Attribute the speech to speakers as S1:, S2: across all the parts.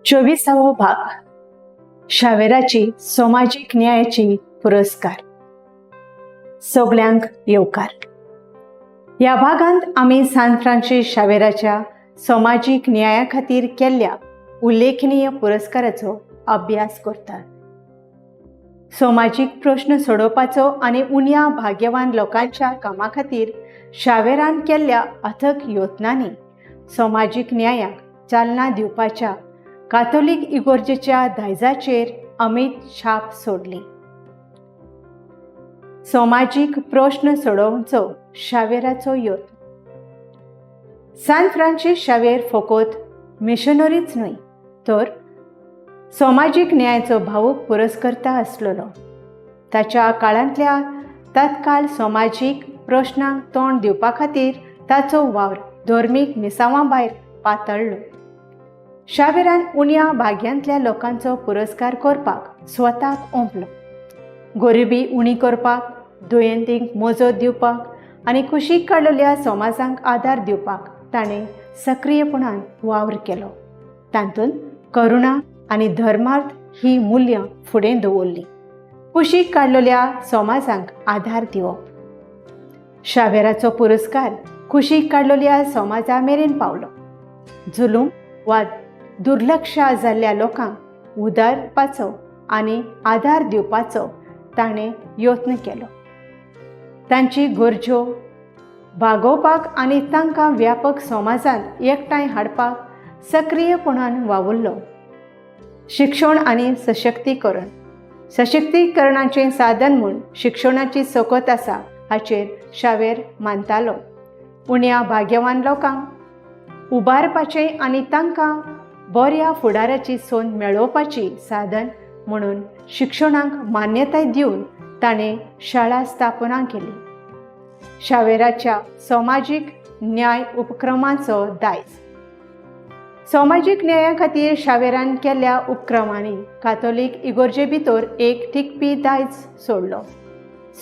S1: 24वा भाग शावेराची सामाजिक न्यायाची पुरस्कार। सगळ्यांक येवकार। या भागांत आम्ही सान फ्रांसीस शावेराच्या सामाजिक न्याया खातीर केल्ल्या उल्लेखनीय पुरस्काराचो अभ्यास करतात। सामाजिक प्रश्न सोडवपाचो आनी उण्या भाग्यवान लोकांच्या कामा खातीर शावेरान केल्ल्या अथक यत्नांनी सामाजिक न्यायाक चालना दिवपाच्या कातोलीक इगोर्जेच्या दायजाचेर अमीत छाप सोडली। सामाजिक प्रश्न सोडोवचो शावेराचो यत्न। सान फ्रांसीस शावेर फकत मिशनरीच न्हय तर सामाजिक न्यायाचो भावूक पुरस्कर्ता आसलोलो। ताच्या काळांतल्या तत्काळ सामाजिक प्रश्नांक तोंड दिवपा खातीर ताचो वावर धर्मीक मिसावां भायर पातळ्ळो। शावेरान उण्या भाग्यांतल्या लोकांचो पुरस्कार करपाक स्वताक ओंपलो। गरिबी उणी करपाक, दुयेंतींक मजत दिवपाक आनी कुशीक काडलेल्या समाजांक आदार दिवपाक ताणें सक्रियपणान वावर केलो। तातूंत करुणा आनी धर्मार्थ ही मूल्य फुडें दवरली। कुशीक काडलेल्या समाजांक आदार दिवप। शावेराचो पुरस्कार कुशीक काडलेल्या समाजा मेरेन पावलो। जुलूम वा दुर्लक्षा जाल्ल्या लोकांक उदारपाचो आनी आदार दिवपाचो ताणें यत्न केलो। तांची गरजो भागोवपाक आनी तांकां व्यापक समाजांत एकठांय हाडपाक सक्रियपणान वावुरलो। शिक्षण आनी सशक्तीकरण। सशक्तीकरणाचें साधन म्हूण शिक्षणाची सकत आसा हाचेर शावेर मानतालो। उण्या भाग्यवान लोकांक उबारपाचें आनी तांकां बऱ्या फुडाराची संद मेळोवपाची साधन म्हणून शिक्षणाक मान्यताय दिवन ताणें शाळा स्थापना केली। शावेराच्या सामाजिक न्याय उपक्रमांचो दायज। सामाजिक न्याया खातीर शावेरान केल्ल्या उपक्रमांनी कातोलीक इगोर्जे भितर एक टिकपी दायज सोडलो।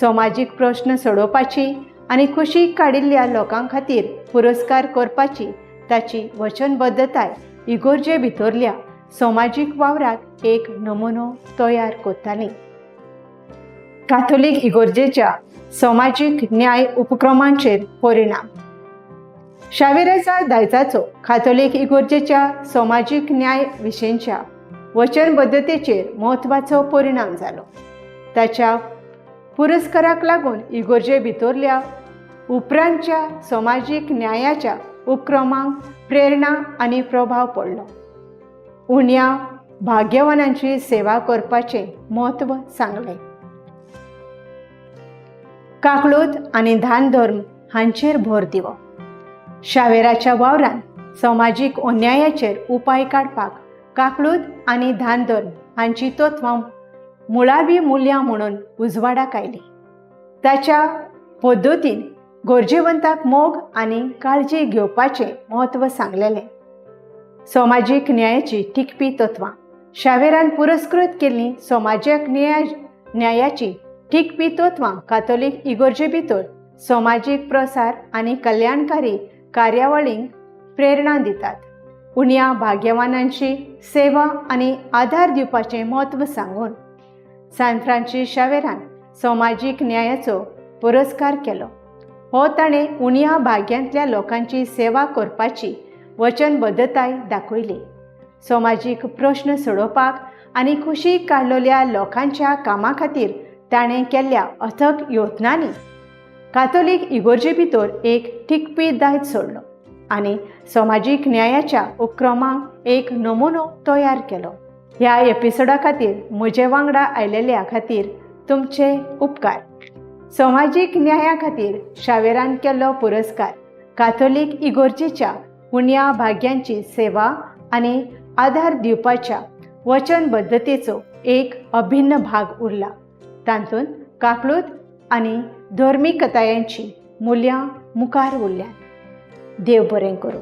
S1: सामाजीक प्रश्न सोडोवपाची आनी कुशीक काडिल्ल्या लोकां खातीर पुरस्कार करपाची ताची वचनबद्धताय इगोर्जे भितरल्या सामाजीक वावराक एक नमुनो तयार करताली। कातोलीक इगोर्जेच्या सामाजीक न्याय उपक्रमांचेर परिणाम। शावेराच्या दायजाचो कातोलीक इगोर्जेच्या सामाजीक न्याय विशींच्या वचनबद्धतेचेर म्हत्वाचो परिणाम जालो। ताच्या पुरस्काराक लागून इगोर्जे भितरल्या उपरांतच्या सामाजीक न्यायाच्या उपक्रमांक प्रेरणा आनी प्रभाव पडलो। उण्या भाग्यवानांची सेवा करपाचें म्हत्व सांगलें। काकळूद आनी दान धर्म हांचेर भर दिवप। शावेराच्या वावरान सामाजीक अन्यायाचेर उपाय काडपाक काकळूद आनी दान धर्म हांची तत्वां मुळावी मुल्यां म्हणून उजवाडाक आयली। ताच्या पद्दतीन गरजेवंताक मोग आनी काळजी घेवपाचें म्हत्व सांगलेलें। सामाजीक न्यायाची टिकपी तत्वां। शावेरान पुरस्कृत केल्लीं सामाजीक न्यायाची टिकपी तत्वां कातोलीक इगोर्जे भितर सामाजीक प्रसार आनी कल्याणकारी कार्यावळींक प्रेरणा दितात। उण्या भाग्यवानांची सेवा आनी आदार दिवपाचें म्हत्व सांगून सान फ्रांसीस शावेरान सामाजीक न्यायाचो पुरस्कार केलो। हो ताणें उण्या भाग्यांतल्या लोकांची सेवा करपाची वचनबद्धताय दाखयली। सामाजीक प्रश्न सोडोवपाक आनी कुशीक काडलेल्या लोकांच्या कामा खातीर ताणें केल्ल्या अथक यत्नांनी कातोलीक इगोर्जे भितर एक टिकपी दायज सोडलो आनी सामाजीक न्यायाच्या उपक्रमांक एक नमुनो तयार केलो। ह्या एपिसोडा खातीर म्हजे वांगडा आयलेल्या खातीर तुमचे उपकार। सामाजीक न्याया खातीर शावेरान केल्लो पुरस्कार कातोलीक इगोर्जेच्या उण्या भाग्यांची सेवा आनी आदार दिवपाच्या वचनबद्धतेचो एक अभिन्न भाग उरला। तातूंत काकळूद आनी धर्मीकतायांची मूल्यांं मुखार उरल्यात। देव बरें करूं।